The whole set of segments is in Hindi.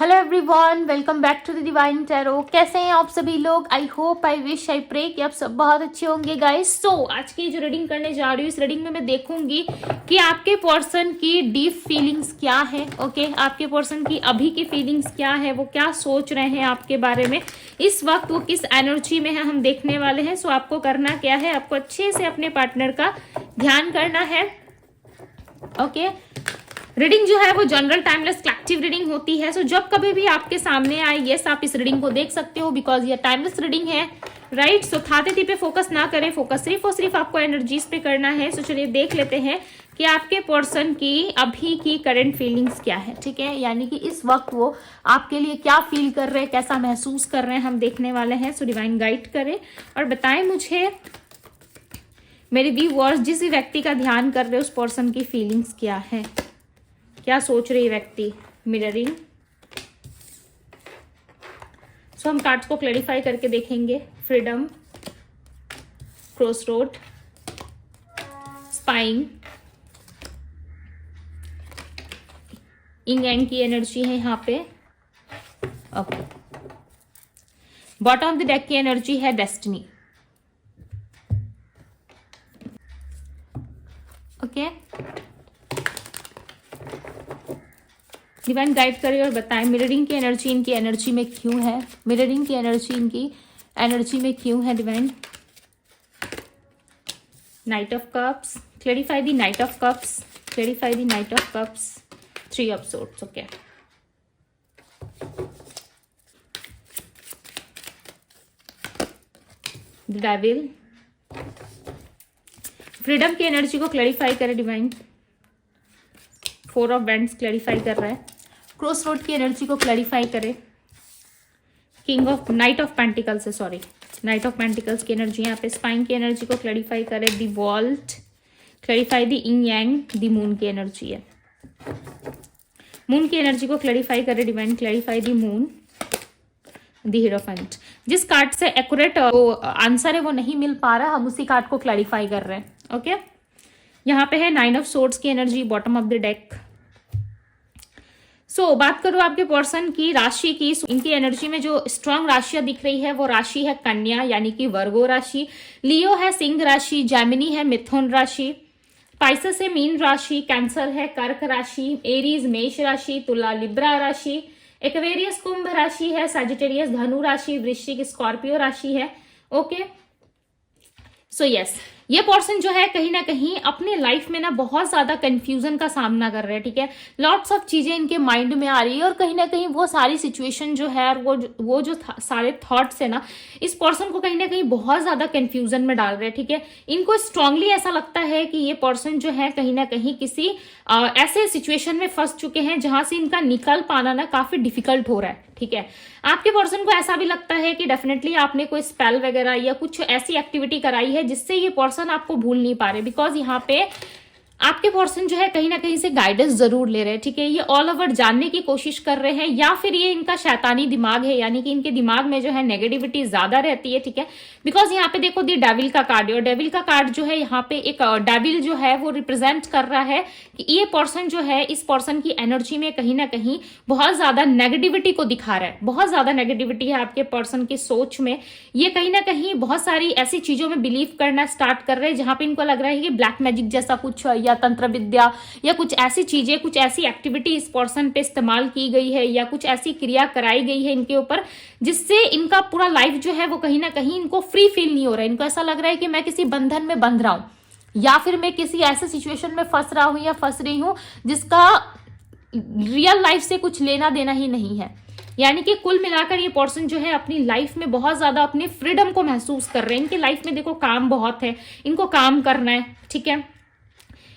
Hello everyone, welcome back to the divine tarot. कैसे हैं आप सभी लोग? I hope, I wish, I pray कि आप सब बहुत अच्छे होंगे गाइस। सो आज की जो रीडिंग करने जा रही हूँ, इस रीडिंग में मैं देखूंगी कि आपके पर्सन की डीप फीलिंग्स क्या है। ओके, आपके पर्सन की अभी की फीलिंग्स क्या है, वो क्या सोच रहे हैं आपके बारे में, इस वक्त वो किस एनर्जी में है, हम देखने वाले हैं। सो आपको करना क्या है, आपको अच्छे से अपने पार्टनर का ध्यान करना है। ओके, रीडिंग जो है वो जनरल टाइमलेस कलेक्टिव रीडिंग होती है। सो जब कभी भी आपके सामने आए, यस आप इस रीडिंग को देख सकते हो बिकॉज ये टाइमलेस रीडिंग है, राइट। सो थाते पे फोकस ना करें, फोकस सिर्फ और सिर्फ आपको एनर्जीज पे करना है। सो चलिए देख लेते हैं कि आपके पर्सन की अभी की करंट फीलिंग्स क्या है। ठीक है, यानी कि इस वक्त वो आपके लिए क्या फील कर रहे हैं, कैसा महसूस कर रहे हैं, हम देखने वाले हैं। सो डिवाइन गाइड करें और बताएं मुझे मेरे व्यूअर्स, जिस व्यक्ति का ध्यान कर रहे हैं उस पर्सन की फीलिंग्स क्या है, क्या सोच रही व्यक्ति। मिररिंग। सो हम कार्ड्स को क्लैरिफाई करके देखेंगे। फ्रीडम, क्रॉसरोड, स्पाइन, इंग एंड की एनर्जी है यहाँ पे। Okay, bottom of the deck की एनर्जी है डेस्टिनी। ओके, डिवाइन गाइड करिए और बताएं मिररिंग की एनर्जी इनकी एनर्जी में क्यों है, मिररिंग की एनर्जी इनकी एनर्जी में क्यों है divine. Night of cups, clarify the night of cups, clarify the night of cups, three of swords. Okay, the devil. Freedom की एनर्जी को क्लैरिफाई करे divine. Four of bands clarify कर रहा है। क्रॉस रोड की एनर्जी को क्लैरिफाई करे। King of night of pentacles है, सॉरी, नाइट ऑफ पेंटिकल्स की एनर्जी यहाँ पे। स्पाइन की एनर्जी को क्लैरिफाई करे। दी वॉल्ट, क्लैरिफाई दी इंग यांग, दी मून की एनर्जी है। मून की एनर्जी को क्लैरिफाई करे डिवाइन, क्लैरिफाई दी मून, दी हीरोफेंट। जिस कार्ड से एक्यूरेट आंसर है वो नहीं मिल पा रहा, हम उसी कार्ड को क्लैरिफाई कर रहे हैं। ओके, यहाँ पे है नाइन ऑफ सोर्ड्स की energy, bottom of the deck. So बात करूं आपके पर्सन की राशि की, इनकी एनर्जी में जो स्ट्रांग राशियां दिख रही है वो राशि है कन्या यानी कि वर्गो राशि, लियो है सिंह राशि, जैमिनी है मिथुन राशि, पाइसेस है मीन राशि, कैंसर है कर्क राशि, एरीज मेष राशि, तुला लिब्रा राशि, एक्वेरियस कुंभ राशि है, सजिटेरियस धनु राशि, वृश्चिक स्कॉर्पियो राशि है। ओके, सो यस, ये पर्सन जो है कहीं ना कहीं अपने लाइफ में ना बहुत ज्यादा कंफ्यूजन का सामना कर रहे हैं। ठीक है, लॉट्स ऑफ चीजें इनके माइंड में आ रही है और कहीं ना कहीं वो सारी सिचुएशन जो है और वो जो सारे थॉट्स है ना, इस पर्सन को कहीं ना कहीं बहुत ज्यादा कंफ्यूजन में डाल रहे हैं। ठीक है, इनको स्ट्रांगली ऐसा लगता है कि ये पर्सन जो है कहीं ना कहीं किसी ऐसे सिचुएशन में फंस चुके हैं जहां से इनका निकल पाना ना काफी डिफिकल्ट हो रहा है। ठीक है, आपके पर्सन को ऐसा भी लगता है कि डेफिनेटली आपने कोई स्पेल वगैरह या कुछ ऐसी एक्टिविटी कराई है जिससे ये पर्सन आपको भूल नहीं पा रहे, बिकॉज यहाँ पे आपके पर्सन जो है कहीं ना कहीं से गाइडेंस जरूर ले रहे हैं। ठीक है, ये ऑल ओवर जानने की कोशिश कर रहे हैं या फिर ये इनका शैतानी दिमाग है, यानी कि इनके दिमाग में जो है नेगेटिविटी ज्यादा रहती है। ठीक है, बिकॉज यहाँ पे देखो दी डेविल का कार्ड है और डेविल का कार्ड जो है यहाँ पे एक डेविल जो है वो रिप्रेजेंट कर रहा है कि ये पर्सन जो है इस पर्सन की एनर्जी में कहीं ना कहीं बहुत ज्यादा नेगेटिविटी को दिखा रहा है, बहुत ज्यादा नेगेटिविटी है आपके पर्सन की सोच में। ये कहीं ना कहीं बहुत सारी ऐसी चीजों में बिलीव करना स्टार्ट कर रहे हैं जहां पे इनको लग रहा है कि ब्लैक मैजिक जैसा कुछ या तंत्र विद्या या कुछ ऐसी चीजें, कुछ ऐसी एक्टिविटी इस पर्सन पे इस्तेमाल की गई है या कुछ ऐसी क्रिया कराई गई है इनके ऊपर जिससे इनका पूरा लाइफ जो है वो कहीं ना कहीं इनको फ्री फील नहीं हो रहा है। इनको ऐसा लग रहा है कि मैं किसी बंधन में बंध रहा हूं या फिर मैं किसी ऐसे सिचुएशन में फंस रहा हूं या फंस रही हूं जिसका रियल लाइफ से कुछ लेना देना ही नहीं है। यानी कि कुल मिलाकर ये पर्सन जो है अपनी लाइफ में बहुत ज्यादा अपनी फ्रीडम को महसूस कर रहे हैं। इनकी लाइफ में देखो काम बहुत है, इनको काम करना है। ठीक है,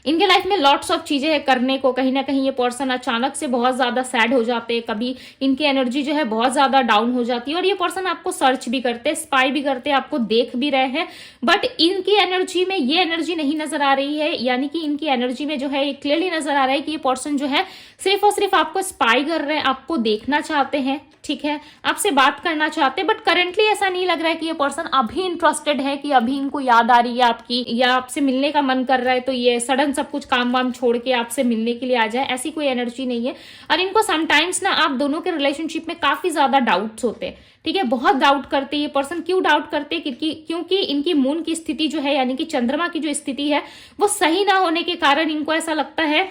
इनके लाइफ में लॉट्स ऑफ चीजें है करने को। कहीं ना कहीं ये पर्सन अचानक से बहुत ज्यादा सैड हो जाते हैं, कभी इनकी एनर्जी जो है बहुत ज्यादा डाउन हो जाती है और ये पर्सन आपको सर्च भी करते हैं, स्पाई भी करते हैं, आपको देख भी रहे हैं, बट इनकी एनर्जी में ये एनर्जी नहीं नजर आ रही है। यानी कि इनकी एनर्जी में जो है ये क्लियरली नजर आ रहा है कि ये पर्सन जो है सिर्फ और सिर्फ आपको स्पाई कर रहे हैं, आपको देखना चाहते हैं। ठीक है, आपसे बात करना चाहते हैं, बट करेंटली ऐसा नहीं लग रहा है कि ये पर्सन अभी इंटरेस्टेड है, कि अभी इनको याद आ रही है आपकी या आपसे मिलने का मन कर रहा है तो ये सडन सब कुछ काम वाम छोड़ के आपसे मिलने के लिए आ जाए, ऐसी कोई एनर्जी नहीं है। और इनको समटाइम्स ना आप दोनों के रिलेशनशिप में काफी ज्यादा डाउट्स होते हैं, ठीक है, बहुत डाउट करते हैं ये पर्सन। क्यों डाउट करते हैं? क्योंकि इनकी मून की स्थिति जो है, यानी कि चंद्रमा की जो स्थिति है वो सही ना होने के कारण इनको ऐसा लगता है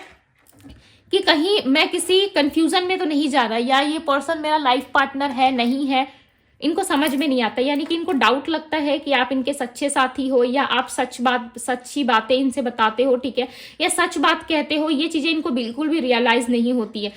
कि कहीं मैं किसी कंफ्यूजन में तो नहीं जा रहा, या ये पर्सन मेरा लाइफ पार्टनर है नहीं है, इनको समझ में नहीं आता। यानी कि इनको डाउट लगता है कि आप इनके सच्चे साथी हो, या आप सच्ची बातें इनसे बताते हो, ठीक है, या सच बात कहते हो। ये चीजें इनको बिल्कुल भी रियलाइज नहीं होती है।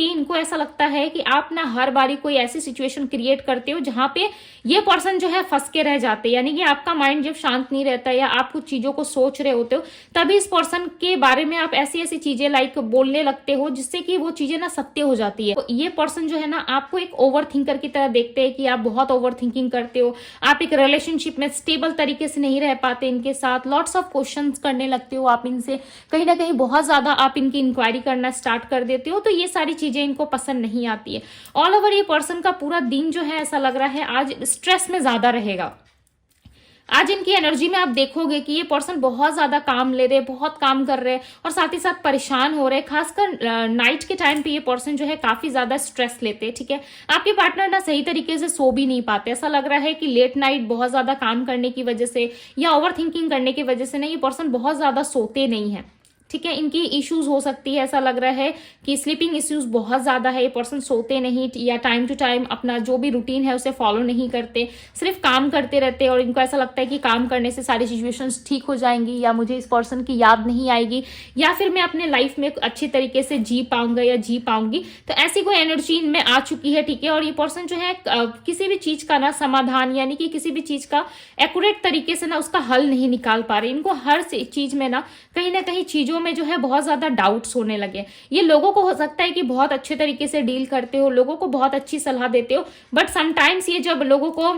इनको ऐसा लगता है कि आप ना हर बारी कोई ऐसी सिचुएशन क्रिएट करते हो जहां पे ये पर्सन जो है फंस के रह जाते हैं। यानी कि आपका माइंड जब शांत नहीं रहता या आप कुछ चीजों को सोच रहे होते हो, तभी इस पर्सन के बारे में आप ऐसी ऐसी चीजें लाइक बोलने लगते हो, जिससे कि वो चीजें ना सत्य हो जाती है। तो ये पर्सन जो है ना आपको एक ओवर थिंकर की तरह देखते हैं कि आप बहुत ओवर थिंकिंग करते हो, आप एक रिलेशनशिप में स्टेबल तरीके से नहीं रह पाते इनके साथ, लॉट्स ऑफ क्वेश्चंस करने लगते हो आप इनसे, कहीं ना कहीं बहुत ज्यादा आप इनकी इंक्वायरी करना स्टार्ट कर देते हो। तो ये सारी चीजें इनको पसंद नहीं आती है। ऑल ओवर ये पर्सन का पूरा दिन जो है ऐसा लग रहा है आज स्ट्रेस में ज्यादा रहेगा। आज इनकी एनर्जी में आप देखोगे कि ये पर्सन बहुत ज्यादा काम ले रहे, बहुत काम कर रहे हैं और साथ ही साथ परेशान हो रहे हैं। खासकर नाइट के टाइम पे ये पर्सन जो है काफी ज्यादा स्ट्रेस लेते हैं, ठीक है। आपके पार्टनर ना सही तरीके से सो भी नहीं पाते। ऐसा लग रहा है कि लेट नाइट बहुत ज्यादा काम करने की वजह से या ओवर थिंकिंग करने की वजह से ना ये पर्सन बहुत ज्यादा सोते नहीं है, ठीक है। इनकी इश्यूज हो सकती है, ऐसा लग रहा है कि स्लीपिंग इश्यूज बहुत ज्यादा है। ये पर्सन सोते नहीं या टाइम टू टाइम अपना जो भी रूटीन है उसे फॉलो नहीं करते, सिर्फ काम करते रहते हैं और इनको ऐसा लगता है कि काम करने से सारी सिचुएशंस ठीक हो जाएंगी, या मुझे इस पर्सन की याद नहीं आएगी, या फिर मैं अपने लाइफ में अच्छी तरीके से जी पाऊंगा या जी पाऊंगी। तो ऐसी कोई एनर्जी इनमें आ चुकी है, ठीक है। और ये पर्सन जो है किसी भी चीज का ना समाधान, यानी कि किसी भी चीज का एक्यूरेट तरीके से ना उसका हल नहीं निकाल पा रहे। इनको हर चीज में ना कहीं चीजों में जो है बहुत ज्यादा डाउट्स होने लगे। ये लोगों को हो सकता है कि बहुत अच्छे तरीके से डील करते हो, लोगों को बहुत अच्छी सलाह देते हो, बट समटाइम्स ये जब लोगों को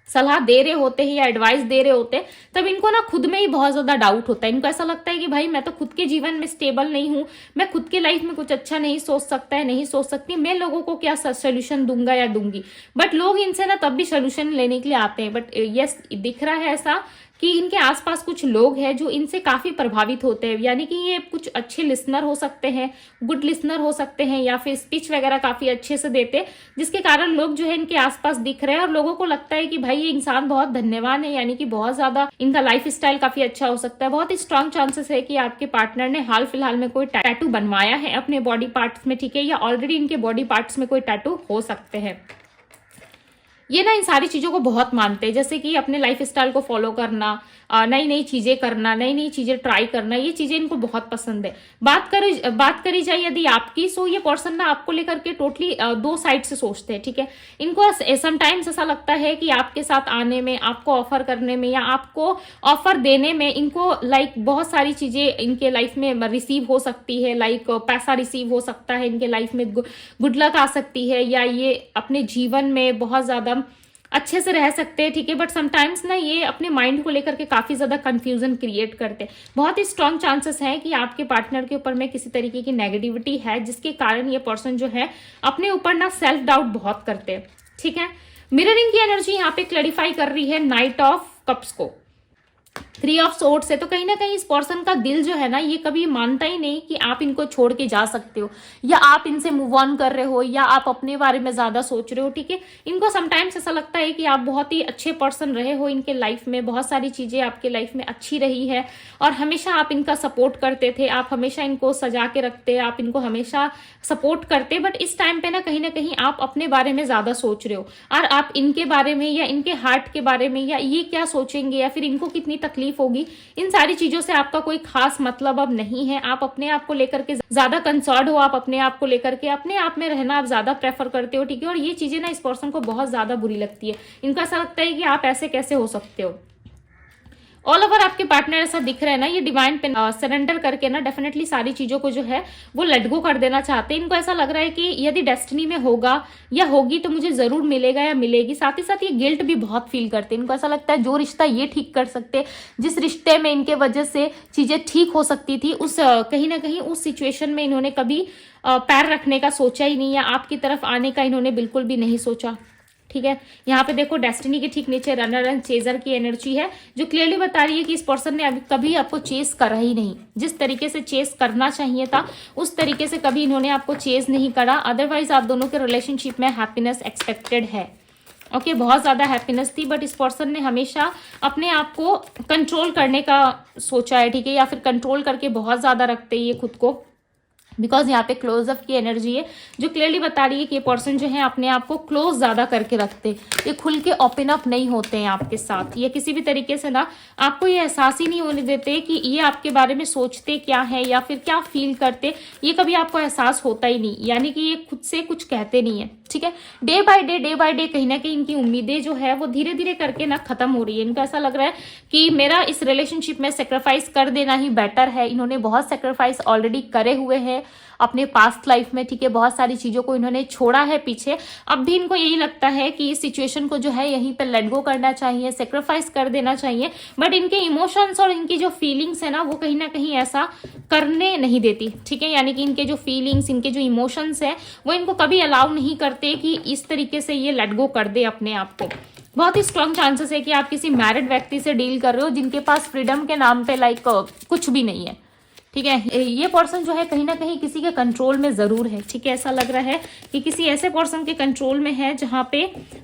सलाह दे रहे होते हैं या एडवाइस दे रहे होते हैं, तब इनको ना खुद में ही बहुत ज्यादा डाउट होता है। इनको ऐसा लगता है कि भाई मैं तो खुद के जीवन में स्टेबल नहीं हूं, मैं खुद के लाइफ में कुछ अच्छा नहीं सोच सकता है, नहीं सोच सकती, मैं लोगों को क्या सोल्यूशन दूंगा या दूंगी। बट लोग इनसे ना तब भी सोल्यूशन लेने के लिए आते हैं। बट यस, दिख रहा है ऐसा कि इनके आसपास कुछ लोग हैं जो इनसे काफी प्रभावित होते हैं। यानी कि ये कुछ अच्छे लिसनर हो सकते हैं, गुड लिसनर हो सकते हैं, या फिर स्पीच वगैरह काफी अच्छे से देते हैं, जिसके कारण लोग जो है इनके आसपास दिख रहे हैं और लोगों को लगता है कि भाई ये इंसान बहुत धन्यवान है। यानी कि बहुत ज्यादा इनका लाइफ स्टाइल काफी अच्छा हो सकता है। बहुत ही स्ट्रांग चांसेस है कि आपके पार्टनर ने हाल फिलहाल में कोई टैटू बनवाया है अपने बॉडी पार्ट्स में, ठीक है, या ऑलरेडी इनके बॉडी पार्ट्स में कोई टैटू हो सकते हैं। ये ना इन सारी चीजों को बहुत मानते हैं, जैसे कि अपने लाइफ स्टाइल को फॉलो करना, नई नई चीजें करना, नई नई चीजें ट्राई करना, ये चीजें इनको बहुत पसंद है। बात करी जाए यदि आपकी, सो ये पर्सन ना आपको लेकर के टोटली दो साइड से सोचते हैं, ठीक है। इनको समटाइम्स ऐसा लगता है कि आपके साथ आने में, आपको ऑफर करने में या आपको ऑफर देने में इनको लाइक बहुत सारी चीजें इनके लाइफ में रिसीव हो सकती है। लाइक पैसा रिसीव हो सकता है इनके लाइफ में, गुड लक आ सकती है, या ये अपने जीवन में बहुत ज्यादा अच्छे से रह सकते हैं, ठीक है। बट समटाइम्स ना ये अपने माइंड को लेकर के काफी ज्यादा कंफ्यूजन क्रिएट करते हैं। बहुत ही स्ट्रांग चांसेस है कि आपके पार्टनर के ऊपर में किसी तरीके की नेगेटिविटी है, जिसके कारण ये पर्सन जो है अपने ऊपर ना सेल्फ डाउट बहुत करते हैं, ठीक है। मिररिंग की एनर्जी यहाँ पे क्लैरिफाई कर रही है नाइट ऑफ कप्स को, 3 ऑफ सोर्ड्स है। तो कहीं ना कहीं इस पर्सन का दिल जो है ना ये कभी मानता ही नहीं कि आप इनको छोड़ के जा सकते हो, या आप इनसे मूव ऑन कर रहे हो, या आप अपने बारे में ज्यादा सोच रहे हो, ठीक है। इनको समटाइम्स ऐसा लगता है कि आप बहुत ही अच्छे पर्सन रहे हो इनके लाइफ में, बहुत सारी चीजें आपके लाइफ में अच्छी रही है और हमेशा आप इनका सपोर्ट करते थे, आप हमेशा इनको सजा के रखते, आप इनको हमेशा सपोर्ट करते। बट इस टाइम पे ना कहीं आप अपने बारे में ज्यादा सोच रहे हो, और आप इनके बारे में या इनके हार्ट के बारे में, या ये क्या सोचेंगे, या फिर इनको कितनी तकलीफ होगी, इन सारी चीजों से आपका कोई खास मतलब अब नहीं है। आप अपने आप को लेकर के ज्यादा कंसर्न हो, आप अपने आप को लेकर के अपने आप में रहना आप ज्यादा प्रेफर करते हो, ठीक है। और ये चीजें ना इस पर्सन को बहुत ज्यादा बुरी लगती है। इनको ऐसा लगता है कि आप ऐसे कैसे हो सकते हो। ऑल ओवर आपके पार्टनर ऐसा दिख रहा है ना, ये डिवाइन पे सरेंडर करके ना डेफिनेटली सारी चीजों को जो है वो लेट गो कर देना चाहते हैं। इनको ऐसा लग रहा है कि यदि डेस्टिनी में होगा या होगी तो मुझे जरूर मिलेगा या मिलेगी। साथ ही साथ ये गिल्ट भी बहुत फील करते हैं। इनको ऐसा लगता है जो रिश्ता ये ठीक कर सकते, जिस रिश्ते में इनके वजह से चीजें ठीक हो सकती थी, उस कहीं ना कहीं उस सिचुएशन में इन्होंने कभी पैर रखने का सोचा ही नहीं, या आपकी तरफ आने का इन्होंने बिल्कुल भी नहीं सोचा, ठीक है। यहाँ पे देखो डेस्टिनी के ठीक नीचे रनर एंड चेजर की एनर्जी है, जो क्लियरली बता रही है कि इस पर्सन ने अभी कभी आपको चेस करा ही नहीं। जिस तरीके से चेस करना चाहिए था उस तरीके से कभी इन्होंने आपको चेस नहीं करा। अदरवाइज आप दोनों के रिलेशनशिप में हैप्पीनेस एक्सपेक्टेड है। ओके, बहुत ज्यादा हैप्पीनेस थी, बट इस पर्सन ने हमेशा अपने आप को कंट्रोल करने का सोचा है, ठीक है, या फिर कंट्रोल करके बहुत ज्यादा रखते हैं ये खुद को, बिकॉज यहाँ पे क्लोजअप की एनर्जी है, जो क्लियरली बता रही है कि ये पर्सन जो है अपने आप को क्लोज ज्यादा करके रखते, ये खुल के ओपन अप नहीं होते हैं आपके साथ। ये किसी भी तरीके से ना आपको ये एहसास ही नहीं होने देते कि ये आपके बारे में सोचते क्या है या फिर क्या फील करते, ये कभी आपको एहसास होता ही नहीं। यानी कि ये खुद से कुछ कहते नहीं है, ठीक है। डे बाय डे कहीं ना कहीं इनकी उम्मीदें जो है वो धीरे धीरे करके ना खत्म हो रही है। इनको ऐसा लग रहा है कि मेरा इस रिलेशनशिप में सेक्रीफाइस कर देना ही बेटर है। इन्होंने बहुत सेक्रीफाइस ऑलरेडी करे हुए हैं अपने पास्ट लाइफ में, ठीक है, बहुत सारी चीजों को इन्होंने छोड़ा है पीछे। अब भी इनको यही लगता है कि इस सिचुएशन को जो है यहीं पे लेट गो करना चाहिए, सेक्रीफाइस कर देना चाहिए, बट इनके इमोशंस और इनकी जो फीलिंग्स है ना वो कहीं ना कहीं ऐसा करने नहीं देती, ठीक है। यानी कि इनके जो फीलिंग्स, इनके जो इमोशंस है वो इनको कभी अलाउ नहीं करते कि इस तरीके से ये लेट गो कर दे अपने आप को। बहुत ही स्ट्रांग चांसेस है कि आप किसी मैरिड व्यक्ति से डील कर रहे हो जिनके पास फ्रीडम के नाम पे कुछ भी नहीं है, ठीक है। ये पर्सन जो है कहीं ना कहीं किसी के कंट्रोल में जरूर है, ठीक है। ऐसा लग रहा है कि किसी ऐसे पर्सन के कंट्रोल में है जहां पे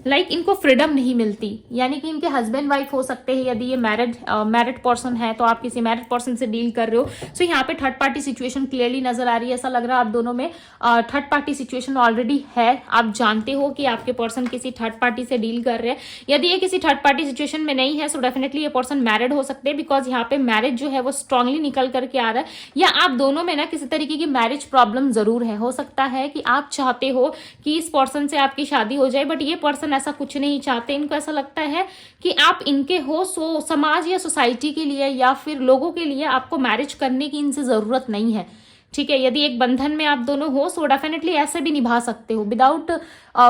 इनको फ्रीडम नहीं मिलती। यानी कि इनके हस्बैंड वाइफ हो सकते हैं, यदि ये मैरिड पर्सन है तो आप किसी मैरिड पर्सन से डील कर रहे हो। सो यहाँ पे थर्ड पार्टी सिचुएशन क्लियरली नजर आ रही है। ऐसा लग रहा है आप दोनों में थर्ड पार्टी सिचुएशन ऑलरेडी है। आप जानते हो कि आपके पर्सन किसी थर्ड पार्टी से डील कर रहे हैं। यदि ये किसी थर्ड पार्टी सिचुएशन में नहीं है सो डेफिनेटली ये पर्सन मैरिड हो सकते हैं, बिकॉज यहाँ पे मैरिज जो है वो स्ट्रांगली निकल करके आ रहा है। या आप दोनों में ना किसी तरीके की मैरिज प्रॉब्लम जरूर है। हो सकता है कि आप चाहते हो कि इस पर्सन से आपकी शादी हो जाए, बट ये पर्सन ऐसा कुछ नहीं चाहते। इनको ऐसा लगता है कि आप इनके हो, सो समाज या सोसाइटी के लिए या फिर लोगों के लिए आपको मैरिज करने की इनसे जरूरत नहीं है, ठीक है। यदि एक बंधन में आप दोनों हो सो डेफिनेटली ऐसे भी निभा सकते हो। विदाउट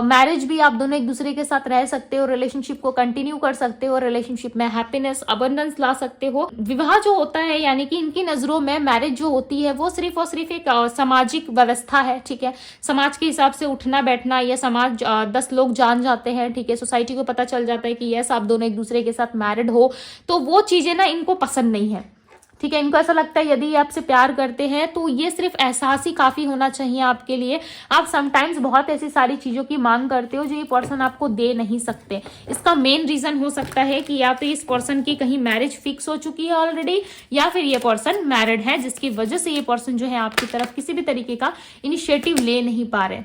मैरिज भी आप दोनों एक दूसरे के साथ रह सकते हो, रिलेशनशिप को कंटिन्यू कर सकते हो, रिलेशनशिप में हैप्पीनेस, अबंडेंस ला सकते हो। विवाह जो होता है यानी कि इनकी नजरों में मैरिज जो होती है वो सिर्फ और सिर्फ एक सामाजिक व्यवस्था है, ठीक है। समाज के हिसाब से उठना बैठना, या समाज 10 लोग जान जाते हैं, ठीक है, सोसाइटी को पता चल जाता है कि यस आप दोनों एक दूसरे के साथ मैरिड हो, तो वो चीजें ना इनको पसंद नहीं है, ठीक है। इनको ऐसा लगता है यदि आपसे प्यार करते हैं तो ये सिर्फ एहसास ही काफी होना चाहिए आपके लिए। आप समटाइम्स बहुत ऐसी सारी चीजों की मांग करते हो जो ये पर्सन आपको दे नहीं सकते। इसका मेन रीजन हो सकता है कि या तो इस पर्सन की कहीं मैरिज फिक्स हो चुकी है ऑलरेडी, या फिर ये पर्सन मैरिड है, जिसकी वजह से ये पर्सन जो है आपकी तरफ किसी भी तरीके का इनिशिएटिव ले नहीं पा रहे।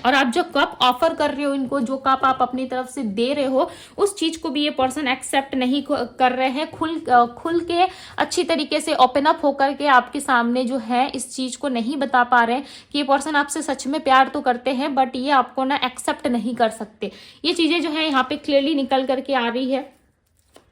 और आप जो कप ऑफर कर रहे हो इनको, जो कप आप अपनी तरफ से दे रहे हो, उस चीज को भी ये पर्सन एक्सेप्ट नहीं कर रहे हैं। खुल के अच्छी तरीके से ओपन अप होकर के आपके सामने जो है इस चीज को नहीं बता पा रहे हैं कि ये पर्सन आपसे सच में प्यार तो करते हैं, बट ये आपको ना एक्सेप्ट नहीं कर सकते। ये चीजें जो है यहाँ पे क्लियरली निकल करके आ रही है।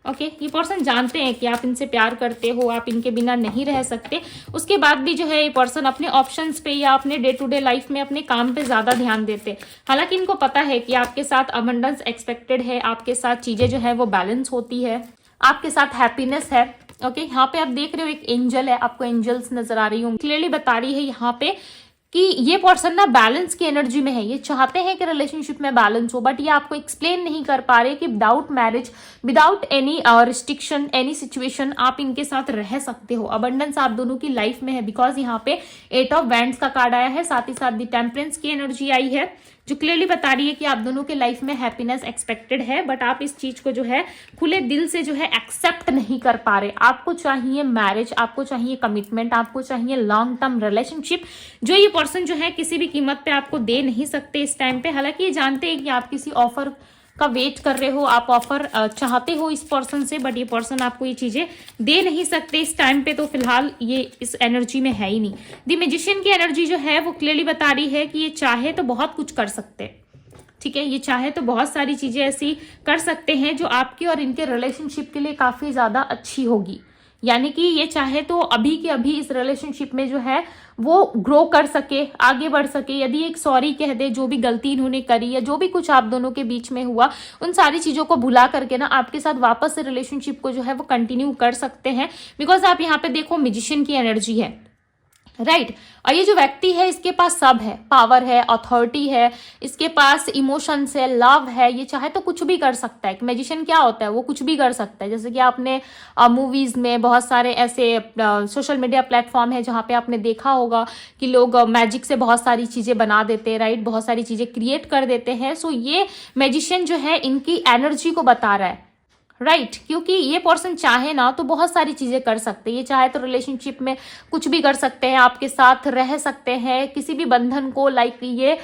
ओके, ये पर्सन जानते हैं कि आप इनसे प्यार करते हो, आप इनके बिना नहीं रह सकते। उसके बाद भी जो है ये पर्सन अपने ऑप्शंस पे या अपने डे टू डे लाइफ में अपने काम पे ज्यादा ध्यान देते हैं। हालांकि इनको पता है कि आपके साथ अबंडेंस एक्सपेक्टेड है, आपके साथ चीजें जो है वो बैलेंस होती है, आपके साथ हैप्पीनेस है। ओके, यहाँ पे आप देख रहे हो एक एंजल है, आपको एंजल्स नजर आ रही होंगी। क्लियरली बता रही है यहाँ पे कि ये पर्सन ना बैलेंस की एनर्जी में है। ये चाहते हैं कि रिलेशनशिप में बैलेंस हो, बट ये आपको एक्सप्लेन नहीं कर पा रहे कि without marriage, without any restriction, any situation आप इनके साथ रह सकते हो। अबंडेंस आप दोनों की लाइफ में है, बिकॉज यहाँ पे 8 ऑफ वैंड्स का कार्ड आया है, साथ ही साथ दी टेम्परेंस की एनर्जी आई है, जो क्लियरली बता रही है कि आप दोनों के लाइफ में हैप्पीनेस एक्सपेक्टेड है, बट आप इस चीज को जो है खुले दिल से जो है एक्सेप्ट नहीं कर पा रहे। आपको चाहिए मैरिज, आपको चाहिए कमिटमेंट, आपको चाहिए लॉन्ग टर्म रिलेशनशिप, जो ये पर्सन जो है किसी भी कीमत पे आपको दे नहीं सकते इस टाइम पे। हालांकि ये जानते हैं कि आप किसी ऑफर का वेट कर रहे हो, आप ऑफर चाहते हो इस पर्सन से, बट ये पर्सन आपको ये चीजें दे नहीं सकते इस टाइम पे। तो फिलहाल ये इस एनर्जी में है ही नहीं। द मैजिशियन की एनर्जी जो है वो क्लियरली बता रही है कि ये चाहे तो बहुत कुछ कर सकते हैं, ठीक है। ये चाहे तो बहुत सारी चीजें ऐसी कर सकते हैं जो आपके और इनके रिलेशनशिप के लिए काफी ज्यादा अच्छी होगी। यानी कि ये चाहे तो अभी के अभी इस रिलेशनशिप में जो है वो ग्रो कर सके, आगे बढ़ सके। यदि एक सॉरी कह दे, जो भी गलती इन्होंने करी या जो भी कुछ आप दोनों के बीच में हुआ, उन सारी चीजों को भुला करके ना आपके साथ वापस से रिलेशनशिप को जो है वो कंटिन्यू कर सकते हैं। बिकॉज आप यहाँ पे देखो मैजिशियन की एनर्जी है, राइट और ये जो व्यक्ति है इसके पास सब है, पावर है, अथॉरिटी है, इसके पास इमोशंस है, लव है, ये चाहे तो कुछ भी कर सकता है। एक मैजिशियन क्या होता है, वो कुछ भी कर सकता है। जैसे कि आपने मूवीज में बहुत सारे ऐसे सोशल मीडिया प्लेटफॉर्म है जहाँ पे आपने देखा होगा कि लोग मैजिक से बहुत सारी चीजें बना देते हैं, राइट, बहुत सारी चीजें क्रिएट कर देते हैं। सो ये मैजिशियन जो है इनकी एनर्जी को बता रहा है, राइट क्योंकि ये पर्सन चाहे ना तो बहुत सारी चीजें कर सकते हैं। ये चाहे तो रिलेशनशिप में कुछ भी कर सकते हैं, आपके साथ रह सकते हैं, किसी भी बंधन को लाइक ये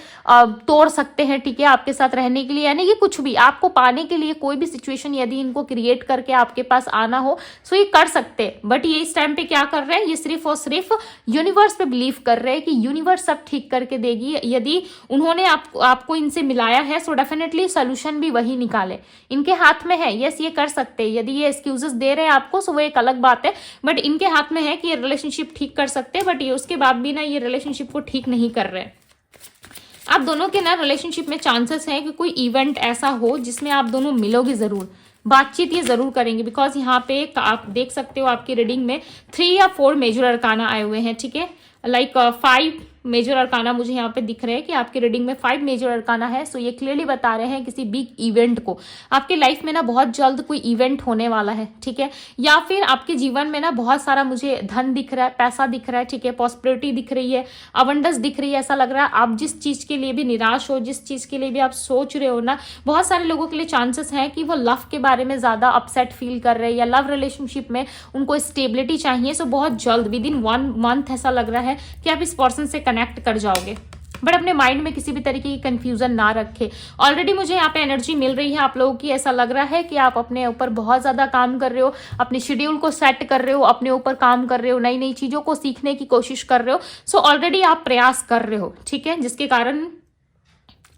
तोड़ सकते हैं, ठीक है, आपके साथ रहने के लिए, यानी कि कुछ भी आपको पाने के लिए कोई भी सिचुएशन यदि इनको क्रिएट करके आपके पास आना हो सो ये कर सकते हैं। बट ये इस टाइम पे क्या कर रहे हैं, ये सिर्फ और सिर्फ यूनिवर्स पे बिलीव कर रहे हैं कि यूनिवर्स सब ठीक करके देगी। यदि उन्होंने आपको इनसे मिलाया है सो डेफिनेटली सोल्यूशन भी वही निकाले, इनके हाथ में है। यस ये कर सकते हैं, यदि ये एक्सक्यूजेस दे रहे हैं आपको सो वो एक अलग बात है, बट इनके हाथ में है कि ये रिलेशनशिप ठीक कर सकते हैं। बट ये उसके बाद भी ना ये रिलेशनशिप को ठीक नहीं कर रहे हैं। आप दोनों के ना रिलेशनशिप में चांसेस है कि कोई इवेंट ऐसा हो जिसमें आप दोनों मिलोगे जरूर, बातचीत ये जरूर करेंगे। बिकॉज यहाँ पे आप देख सकते हो आपकी रीडिंग में 3 या 4 मेजर अरकाना आए हुए हैं, ठीक है, लाइक 5 मेजर अरकाना मुझे यहाँ पे दिख रहे हैं कि आपकी रीडिंग में 5 मेजर अरकाना है। सो ये क्लियरली बता रहे हैं किसी बिग इवेंट को आपके लाइफ में ना बहुत जल्द कोई इवेंट होने वाला है, ठीक है, या फिर आपके जीवन में ना बहुत सारा मुझे धन दिख रहा है, पैसा दिख रहा है, ठीक है, प्रॉस्पेरिटी दिख रही है, अबंडेंस दिख रही है। ऐसा लग रहा है आप जिस चीज के लिए भी निराश हो, जिस चीज के लिए भी आप सोच रहे हो ना, बहुत सारे लोगों के लिए चांसेस हैं कि वो लव के बारे में ज्यादा अपसेट फील कर रहे हैं या लव रिलेशनशिप में उनको स्टेबिलिटी चाहिए। सो बहुत जल्द विद इन 1 मंथ ऐसा लग रहा है कि आप इस पर्सन से कनेक्ट कर जाओगे। बट अपने माइंड में किसी भी तरीके की कंफ्यूजन ना रखे। ऑलरेडी मुझे यहाँ पे एनर्जी मिल रही है आप लोगों की, ऐसा लग रहा है कि आप अपने ऊपर बहुत ज्यादा काम कर रहे हो, अपने शेड्यूल को सेट कर रहे हो, अपने ऊपर काम कर रहे हो, नई नई चीजों को सीखने की कोशिश कर रहे हो। सो ऑलरेडी आप प्रयास कर रहे हो, ठीक है, जिसके कारण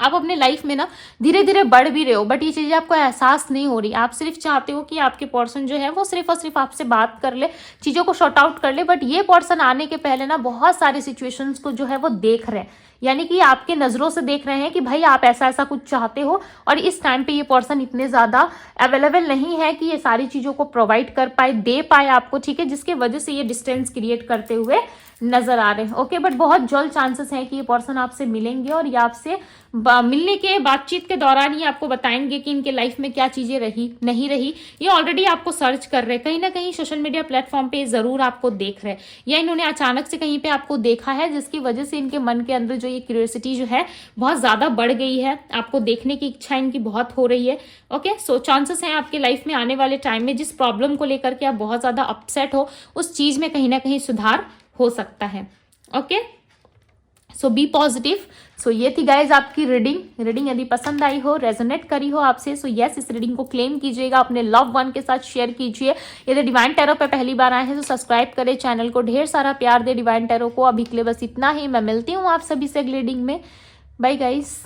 आप अपने लाइफ में ना धीरे धीरे बढ़ भी रहे हो। बट ये चीजें आपको एहसास नहीं हो रही, आप सिर्फ चाहते हो कि आपके पर्सन जो है वो सिर्फ और सिर्फ आपसे बात कर ले, चीजों को शॉर्ट आउट कर ले। बट ये पर्सन आने के पहले ना बहुत सारी सिचुएशंस को जो है वो देख रहे हैं, यानी कि आपके नजरों से देख रहे हैं कि भाई आप ऐसा ऐसा कुछ चाहते हो और इस टाइम पे ये पर्सन इतने ज्यादा अवेलेबल नहीं है कि ये सारी चीजों को प्रोवाइड कर पाए, दे पाए आपको, ठीक है, जिसके वजह से ये डिस्टेंस क्रिएट करते हुए नजर आ रहे हैं। ओके, बट बहुत जल्द चांसेस हैं कि ये पर्सन आपसे मिलेंगे और ये आपसे मिलने के बातचीत के दौरान ही आपको बताएंगे कि इनके लाइफ में क्या चीजें रही नहीं रही। ये ऑलरेडी आपको सर्च कर रहे हैं, कहीं ना कहीं सोशल मीडिया प्लेटफॉर्म पे जरूर आपको देख रहे हैं, या इन्होंने अचानक से कहीं पे आपको देखा है जिसकी वजह से इनके मन के अंदर जो ये क्यूरियोसिटी जो है बहुत ज्यादा बढ़ गई है, आपको देखने की इच्छा इनकी बहुत हो रही है। ओके, सो चांसेस हैं आपके लाइफ में आने वाले टाइम में जिस प्रॉब्लम को लेकर के आप बहुत ज्यादा अपसेट हो उस चीज में कहीं ना कहीं सुधार हो सकता है। ओके, सो बी पॉजिटिव। सो ये थी गाइज आपकी रीडिंग यदि पसंद आई हो, रेजोनेट करी हो आपसे, सो यस इस रीडिंग को क्लेम कीजिएगा, अपने लव वन के साथ शेयर कीजिए। यदि डिवाइन टैरो पे पहली बार आए हैं तो सब्सक्राइब करें चैनल को, ढेर सारा प्यार दे डिवाइन टैरो को। अभी के लिए बस इतना ही, मैं मिलती हूँ आप सभी से अगले रीडिंग में। Bye guys.